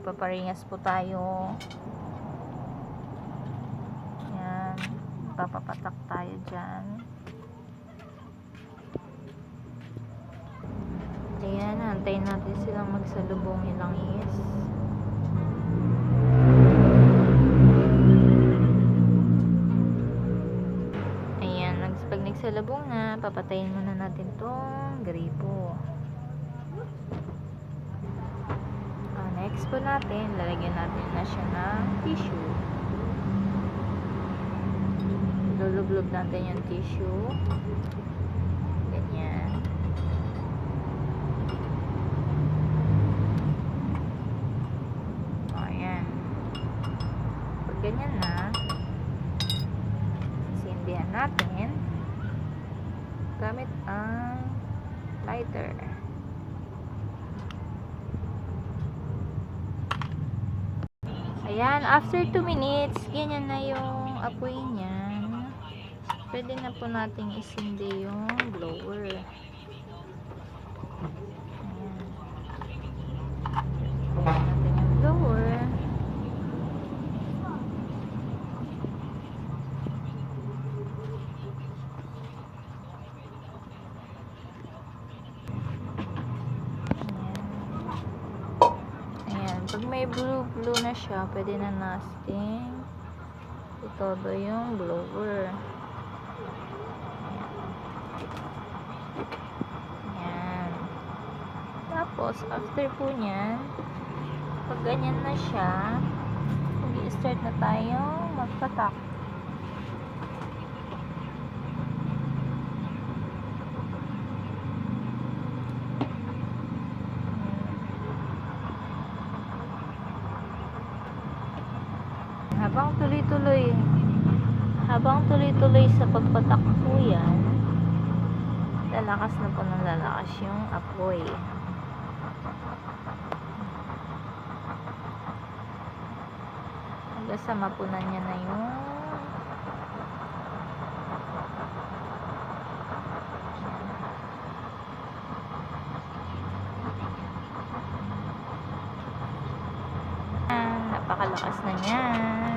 magpaparingas po tayo. Yan, papapatak tayo dyan. Ayan, antayin natin silang magsalubong yung langis. Ayan, pag nagsalubong na, papatayin muna natin tong gripo. Next po natin, lalagyan natin na siya ng tissue. Lulublob natin yung tissue. Ganyan. Ayan. Pag ganyan na, sindihan natin gamit ang lighter. Ayan, after 2 minutes, ganyan na yung apoy niyan. Pwede na po nating isindi yung blower. Ayan. Pwede natin yung blower. Pag may blue na siya, pwede na nating itodo yung blower. Ayan. Tapos, after po nyan, pag ganyan na siya, mag-i-start na tayong magpatak. Habang tuloy-tuloy sa pagpatak po yan, lalakas na po ng lalakas yung apoy. Hanggang sa mapunan niya na yung napakalakas na niyan.